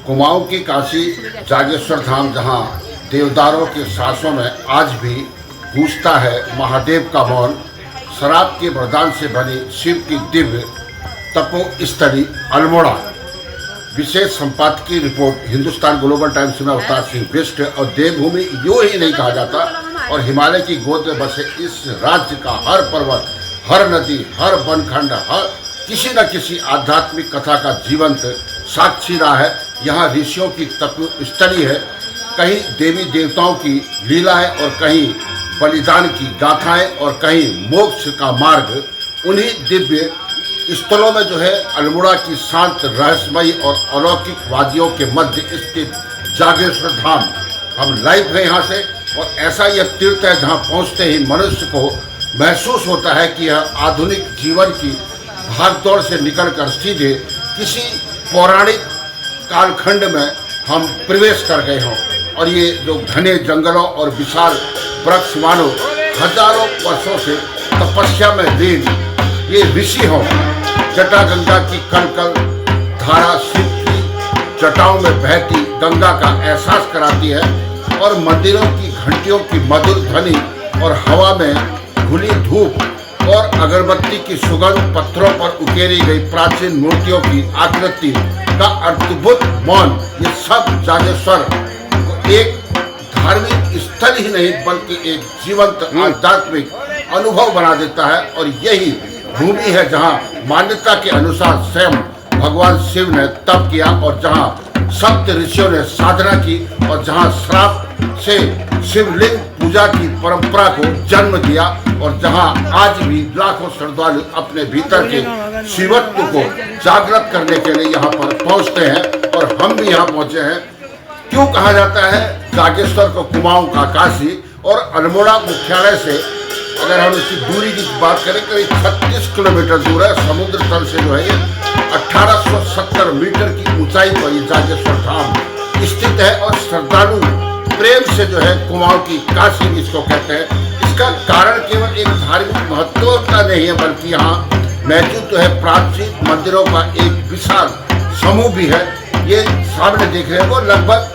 कुमाऊं की काशी जागेश्वर धाम, जहां देवदारों के सांसों में आज भी गूंजता है महादेव का मौन, शराब के वरदान से बनी शिव की दिव्य तपोस्थली अल्मोड़ा। विशेष संपादकीय रिपोर्ट हिंदुस्तान ग्लोबल टाइम्स में अवतार सिंह बिष्ट। और देवभूमि यूँ ही नहीं कहा जाता, और हिमालय की गोद में बसे इस राज्य का हर पर्वत, हर नदी, हर वनखंड, हर किसी न किसी आध्यात्मिक कथा का जीवंत साक्षी रहा है। यहाँ ऋषियों की तपस्थली है, कहीं देवी देवताओं की लीलाएं और कहीं बलिदान की गाथाएं और कहीं मोक्ष का मार्ग। उन्हीं दिव्य स्थलों में जो है अल्मोड़ा की शांत, रहस्यमयी और अलौकिक वादियों के मध्य स्थित जागेश्वर धाम। हम लाइव हैं यहाँ से, और ऐसा यह तीर्थ है जहाँ पहुँचते ही मनुष्य को महसूस होता है कि यह आधुनिक जीवन की भागदौड़ से निकलकर सीधे किसी पौराणिक कालखंड में हम प्रवेश कर गए हों। और ये जो घने जंगलों और विशाल वृक्ष मानो हजारों वर्षों से तपस्या में लीन ये ऋषि हों। जटा गंगा की कलकल धारा शिव की जटाओं में बहती गंगा का एहसास कराती है, और मंदिरों की घंटियों की मधुर ध्वनि और हवा में घुली धूप और अगरबत्ती की सुगंध, पत्थरों पर उकेरी गई प्राचीन मूर्तियों की आकृति का अद्भुत मौन, ये सब जागेश्वर को एक धार्मिक स्थल ही नहीं बल्कि एक जीवंत आध्यात्मिक अनुभव बना देता है। और यही भूमि है जहाँ मान्यता के अनुसार स्वयं भगवान शिव ने तप किया, और जहाँ सप्त ऋषियों ने साधना की, और जहाँ श्राप से शिवलिंग पूजा की परंपरा को जन्म दिया, और जहाँ आज भी लाखों श्रद्धालु अपने भीतर के शिवत्व को जागृत करने के लिए यहाँ पर पहुँचते हैं। और हम भी यहाँ पहुँचे हैं। क्यों कहा जाता है जागेश्वर को कुमाऊं का काशी? और अल्मोड़ा मुख्यालय से अगर हम इसकी दूरी की बात करें, करीब 36 किलोमीटर दूर है। समुद्र तल से जो है ये 1870 मीटर की ऊंचाई पर ये जागेश्वर धाम स्थित है, और श्रद्धालु प्रेम से जो है कुमाऊं की काशी इसको कहते हैं। इसका कारण केवल एक धार्मिक महत्व का नहीं है, बल्कि यहाँ मौजूद जो है प्राचीन मंदिरों का एक विशाल समूह भी है। ये सामने देख रहे हैं वो लगभग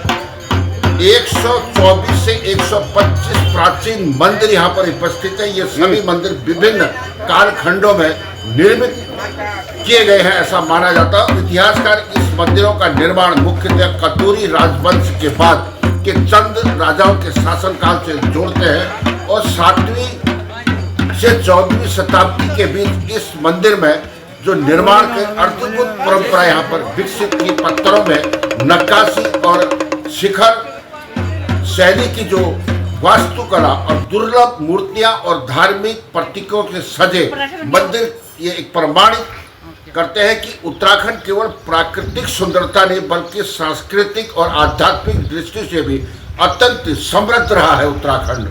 124 से 125 प्राचीन मंदिर यहाँ पर उपस्थित है। ये सभी मंदिर विभिन्न कालखंडों में निर्मित किए गए हैं, ऐसा माना जाता है। इतिहासकार इस मंदिरों का निर्माण मुख्यतः कतूरी राजवंश के बाद के चंद राजाओं के शासनकाल से जोड़ते हैं, और 7वीं से 14वीं शताब्दी के बीच इस मंदिर में जो निर्माण के अद्भुत परंपरा यहाँ पर विकसित की। पत्थरों में नक्काशी और शिखर शैली की जो वास्तुकला और दुर्लभ मूर्तियां और धार्मिक प्रतीकों से सजे मंदिर ये एक प्रमाणित करते हैं कि उत्तराखंड केवल प्राकृतिक सुंदरता नहीं बल्कि सांस्कृतिक और आध्यात्मिक दृष्टि से भी अत्यंत समृद्ध रहा है उत्तराखंड।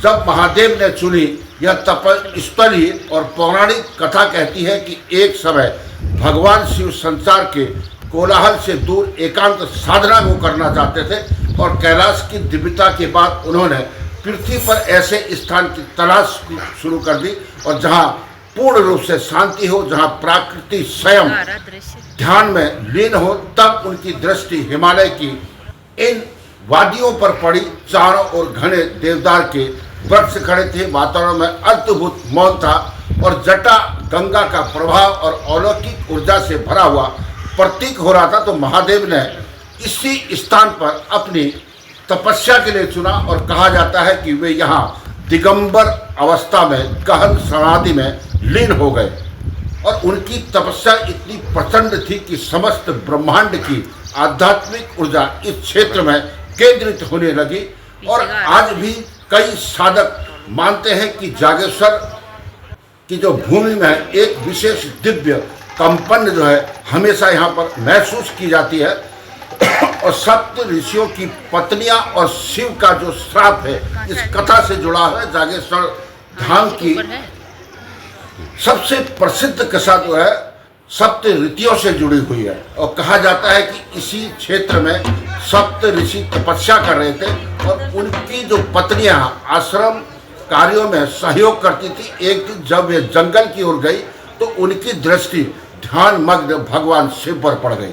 जब महादेव ने चुनी यह तपस्थली, और पौराणिक कथा कहती है कि एक समय भगवान शिव संसार के कोलाहल से दूर एकांत साधना को करना चाहते थे, और कैलाश की दिव्यता के बाद उन्होंने पृथ्वी पर ऐसे स्थान की तलाश शुरू कर दी, और जहां पूर्ण रूप से शांति हो, जहां प्रकृति स्वयं ध्यान में लीन हो। तब उनकी दृष्टि हिमालय की इन वादियों पर पड़ी। चारों ओर घने देवदार के वृक्ष खड़े थे, वातावरण में अद्भुत मौन था, और जटा गंगा का प्रभाव और अलौकिक ऊर्जा से भरा हुआ प्रतीक हो रहा था। तो महादेव ने इसी स्थान पर अपनी तपस्या के लिए चुना, और कहा जाता है कि वे यहाँ दिगंबर अवस्था में गहन समाधि में लीन हो गए, और उनकी तपस्या इतनी प्रचंड थी कि समस्त ब्रह्मांड की आध्यात्मिक ऊर्जा इस क्षेत्र में केंद्रित होने लगी। और आज भी कई साधक मानते हैं कि जागेश्वर की जो भूमि में एक विशेष दिव्य कंपन जो है हमेशा यहाँ पर महसूस की जाती है, और सप्त ऋषियों की पत्नियां और शिव का जो श्राप है इस कथा से जुड़ा है। जागेश्वर धाम की सबसे प्रसिद्ध कथा जो है सप्त ऋषियों से जुड़ी हुई है, और कहा जाता है कि इसी क्षेत्र में सप्त ऋषि तपस्या कर रहे थे, और उनकी जो पत्नियां आश्रम कार्यों में सहयोग करती थी। एक दिन जब वे जंगल की ओर गई तो उनकी दृष्टि ध्यान मग्न भगवान शिव पर पड़ गई।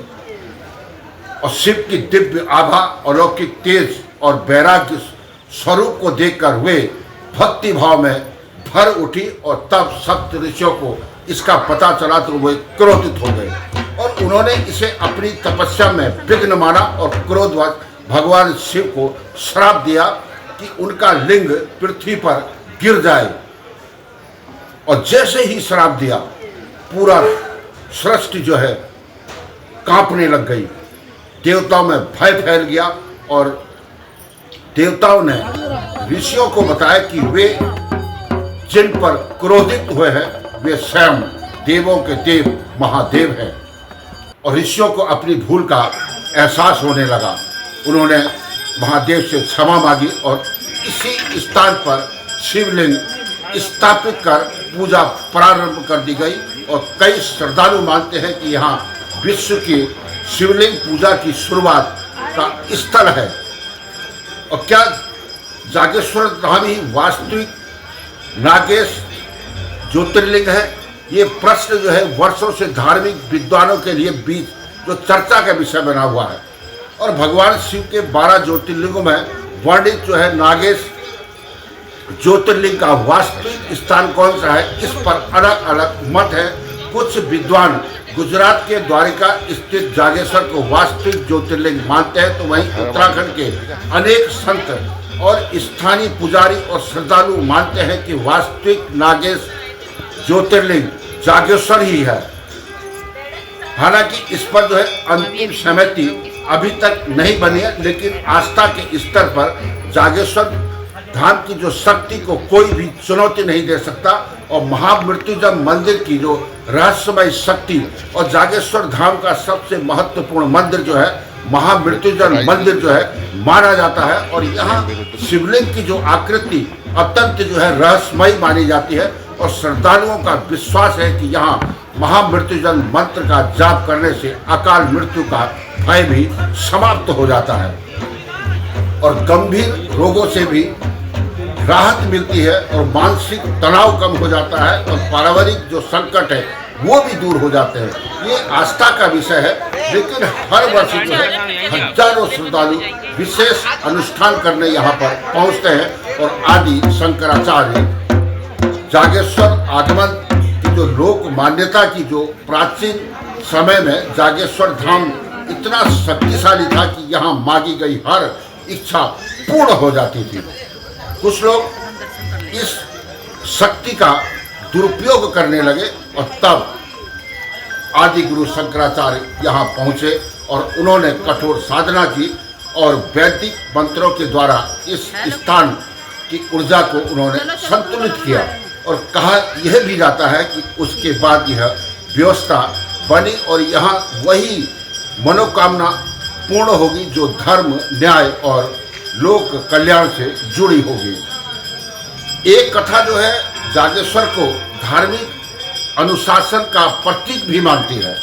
और शिव की दिव्य आभा, अलौकिक तेज और वैराग्य स्वरूप को देखकर वे भक्ति भाव में भर उठी और तब सप्त ऋषियों को इसका पता चला तो वे क्रोधित हो गए और उन्होंने इसे अपनी तपस्या में विघ्न माना और क्रोधवश भगवान शिव को श्राप दिया कि उनका लिंग पृथ्वी पर गिर जाए। और जैसे ही श्राप दिया पूरा सृष्टि जो है कांपने लग गई, देवताओं में भय फैल गया और देवताओं ने ऋषियों को बताया कि वे जिन पर क्रोधित हुए हैं वे स्वयं देवों के देव महादेव हैं। और ऋषियों को अपनी भूल का एहसास होने लगा। उन्होंने महादेव से क्षमा मांगी और इसी स्थान पर शिवलिंग स्थापित कर पूजा प्रारंभ कर दी गई। और कई श्रद्धालु मानते हैं कि यहाँ विश्व की शिवलिंग पूजा की शुरुआत का स्थल है। और क्या जागेश्वर धाम ही वास्तविक नागेश ज्योतिर्लिंग है? ये प्रश्न जो है वर्षों से धार्मिक विद्वानों के लिए बीच जो चर्चा का विषय बना हुआ है। और भगवान शिव के 12 ज्योतिर्लिंगों में वर्णित जो है नागेश ज्योतिर्लिंग का वास्तविक स्थान कौन सा है, इस पर अलग अलग मत है। कुछ विद्वान गुजरात के द्वारिका स्थित जागेश्वर को वास्तविक ज्योतिर्लिंग मानते हैं, तो वहीं उत्तराखंड के अनेक संत और स्थानीय पुजारी और श्रद्धालु मानते हैं कि वास्तविक नागेश ज्योतिर्लिंग जागेश्वर ही है। हालांकि इस पर जो है अंतिम सहमति अभी तक नहीं बनी है, लेकिन आस्था के स्तर पर जागेश्वर धाम की जो शक्ति को कोई भी चुनौती नहीं दे सकता। और महामृत्युंजय मंदिर की जो रहस्यमय शक्ति और जागेश्वर धाम का सबसे महत्वपूर्ण मंदिर जो है महामृत्युंजय मंदिर जो है माना जाता है। और यहाँ शिवलिंग की जो आकृति अत्यंत जो है रहस्यमय मानी जाती है और श्रद्धालुओं का विश्वास है कि यहाँ महामृत्युंजय मंत्र का जाप करने से अकाल मृत्यु का भय भी समाप्त हो जाता है और गंभीर रोगों से भी राहत मिलती है और मानसिक तनाव कम हो जाता है और पारिवारिक जो संकट है वो भी दूर हो जाते हैं। ये आस्था का विषय है, लेकिन हर वर्ष जो है हजारों श्रद्धालु विशेष अनुष्ठान करने यहाँ पर पहुँचते हैं। और आदि शंकराचार्य जागेश्वर आगमन की जो लोक मान्यता की जो प्राचीन समय में जागेश्वर धाम इतना शक्तिशाली था कि यहाँ मांगी गई हर इच्छा पूर्ण हो जाती थी। कुछ लोग इस शक्ति का दुरुपयोग करने लगे और तब आदि गुरु शंकराचार्य यहाँ पहुँचे और उन्होंने कठोर साधना की और वैदिक मंत्रों के द्वारा इस स्थान की ऊर्जा को उन्होंने संतुलित किया। और कहा यह भी जाता है कि उसके बाद यह व्यवस्था बनी और यहाँ वही मनोकामना पूर्ण होगी जो धर्म, न्याय और लोक कल्याण से जुड़ी होगी। एक कथा जो है जागेश्वर को धार्मिक अनुशासन का प्रतीक भी मानती है।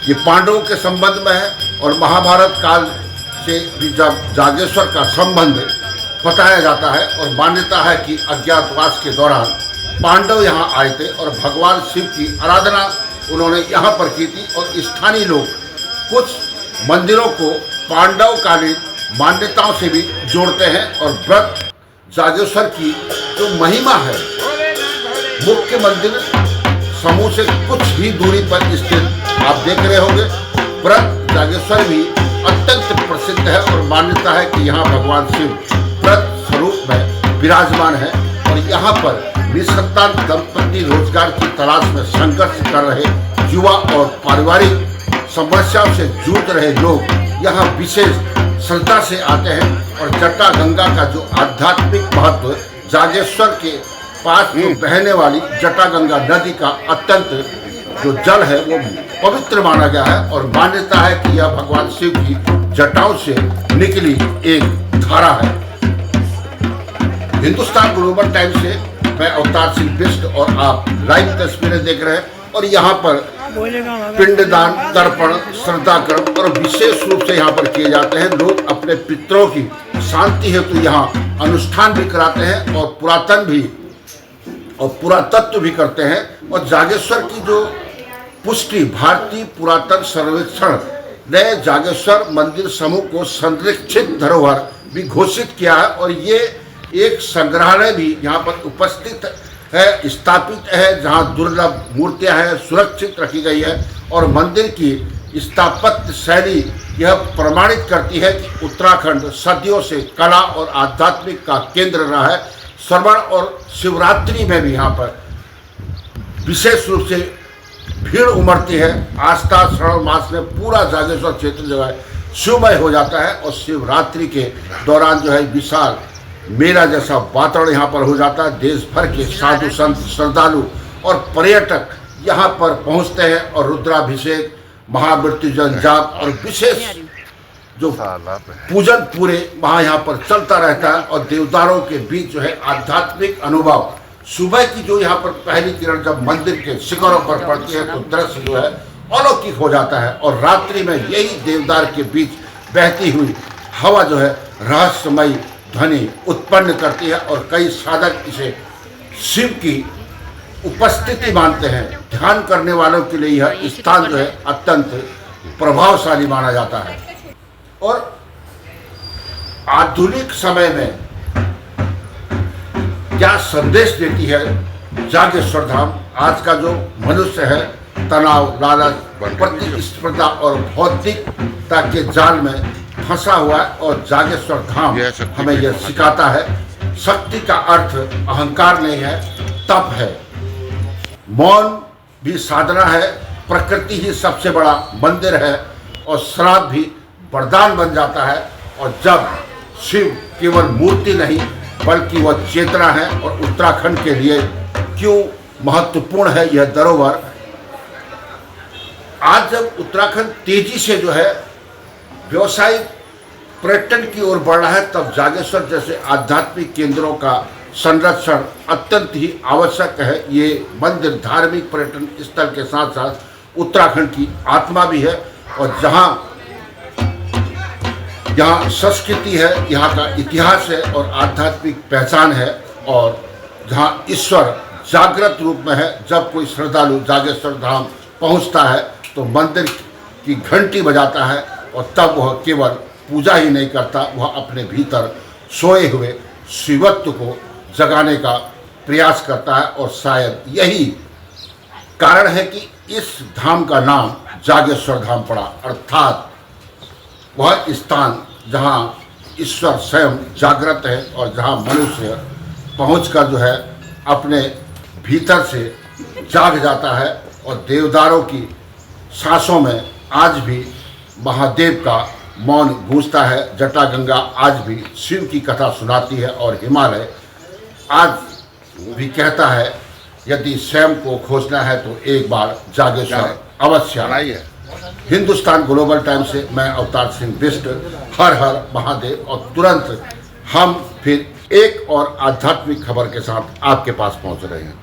ये पांडवों के संबंध में है और महाभारत काल से भी जब जागेश्वर का संबंध बताया जाता है और मान्यता है कि अज्ञातवास के दौरान पांडव यहाँ आए थे और भगवान शिव की आराधना उन्होंने यहाँ पर की थी। और स्थानीय लोग कुछ मंदिरों को पांडवकालीन मान्यताओं से भी जोड़ते हैं और व्रत जागेश्वर की जो महिमा है मुख्य मंदिर समूह से कुछ ही दूरी पर स्थित आप देख रहे होंगे। व्रत जागेश्वर भी अत्यंत प्रसिद्ध है और मान्यता है कि यहाँ भगवान शिव व्रत स्वरूप में विराजमान है। और यहाँ पर निसंतान दंपति रोजगार की तलाश में संघर्ष कर रहे युवा और पारिवारिक समस्याओं से जूझ रहे लोग यहाँ विशेष श्रद्धा से आते हैं। और जटा गंगा का जो आध्यात्मिक महत्व जागेश्वर के पास जो बहने वाली जटा गंगा नदी का अत्यंत जो जल है वो पवित्र माना गया है और मान्यता है कि यह भगवान शिव की जटाओं से निकली एक धारा है। हिंदुस्तान ग्लोबल टाइम्स से मैं अवतार सिंह बिष्ट और आप लाइव तस्वीरें देख रहे हैं। और यहाँ पर पिंडदान, तर्पण, श्रद्धाक्रम और विशेष रूप से यहाँ पर किए जाते हैं। लोग अपने पितरों की शांति हेतु यहाँ अनुष्ठान भी कराते हैं और पुरातत्व भी करते हैं। और जागेश्वर की जो पुष्टि भारतीय पुरातन सर्वेक्षण ने जागेश्वर मंदिर समूह को संरक्षित धरोहर भी घोषित किया है और ये एक संग्रहालय भी यहाँ पर उपस्थित है, स्थापित है, जहाँ दुर्लभ मूर्तियाँ हैं सुरक्षित रखी गई है। और मंदिर की स्थापत्य शैली यह प्रमाणित करती है कि उत्तराखंड सदियों से कला और आध्यात्मिक का केंद्र रहा है। श्रवण और शिवरात्रि में भी यहाँ पर विशेष रूप से भीड़ उमड़ती है। आस्था श्रावण मास में पूरा जागेश्वर क्षेत्र जो है शिवमय हो जाता है और शिवरात्रि के दौरान जो है विशाल मेला जैसा वातावरण यहाँ पर हो जाता है। देश भर के साधु संत श्रद्धालु और पर्यटक यहाँ पर पहुँचते हैं और रुद्राभिषेक, महामृत्युंजय जाप और विशेष जो पूजन पूरे वहाँ यहाँ पर चलता रहता है। और देवदारों के बीच जो है आध्यात्मिक अनुभव, सुबह की जो यहाँ पर पहली किरण जब मंदिर के शिखरों पर पड़ती है तो दृश्य जो है अलौकिक हो जाता है। और रात्रि में यही देवदार के बीच बहती हुई हवा जो है रहस्यमयी ध्वनि उत्पन्न करती है और कई साधक इसे शिव की उपस्थिति मानते हैं। ध्यान करने वालों के लिए यह स्थान जो है अत्यंत प्रभावशाली माना जाता है। और आधुनिक समय में क्या संदेश देती है जागेश्वर धाम? आज का जो मनुष्य है तनाव, लालच, प्रतिस्पर्धा और भौतिकता के जाल में फंसा हुआ है और जागेश्वर धाम हमें यह सिखाता है शक्ति का अर्थ अहंकार नहीं है, तप है। मौन भी साधना है, प्रकृति ही सबसे बड़ा मंदिर है और श्राप भी वरदान बन जाता है। और जब शिव केवल मूर्ति नहीं बल्कि वह चेतना है और उत्तराखंड के लिए क्यों महत्वपूर्ण है यह धरोहर। आज जब उत्तराखंड तेजी से जो है व्यवसायिक पर्यटन की ओर बढ़ रहा है तब जागेश्वर जैसे आध्यात्मिक केंद्रों का संरक्षण अत्यंत ही आवश्यक है। ये मंदिर धार्मिक पर्यटन स्थल के साथ साथ उत्तराखंड की आत्मा भी है और जहाँ संस्कृति है, यहाँ का इतिहास है और आध्यात्मिक पहचान है और जहाँ ईश्वर जागृत रूप में है। जब कोई श्रद्धालु जागेश्वर धाम पहुँचता है तो मंदिर की घंटी बजाता है और तब वह केवल पूजा ही नहीं करता, वह अपने भीतर सोए हुए शिवत्व को जगाने का प्रयास करता है। और शायद यही कारण है कि इस धाम का नाम जागेश्वर धाम पड़ा, अर्थात वह स्थान जहाँ ईश्वर स्वयं जागृत है और जहाँ मनुष्य पहुंचकर जो है अपने भीतर से जाग जाता है। और देवदारों की सांसों में आज भी महादेव का मौन गूंजता है। जटागंगा आज भी शिव की कथा सुनाती है और हिमालय आज भी कहता है यदि स्वयं को खोजना है तो एक बार जागेश्वर अवश्य आइए। हिंदुस्तान ग्लोबल टाइम से मैं अवतार सिंह बिष्ट, हर हर महादेव। और तुरंत हम फिर एक और आध्यात्मिक खबर के साथ आपके पास पहुंच रहे हैं।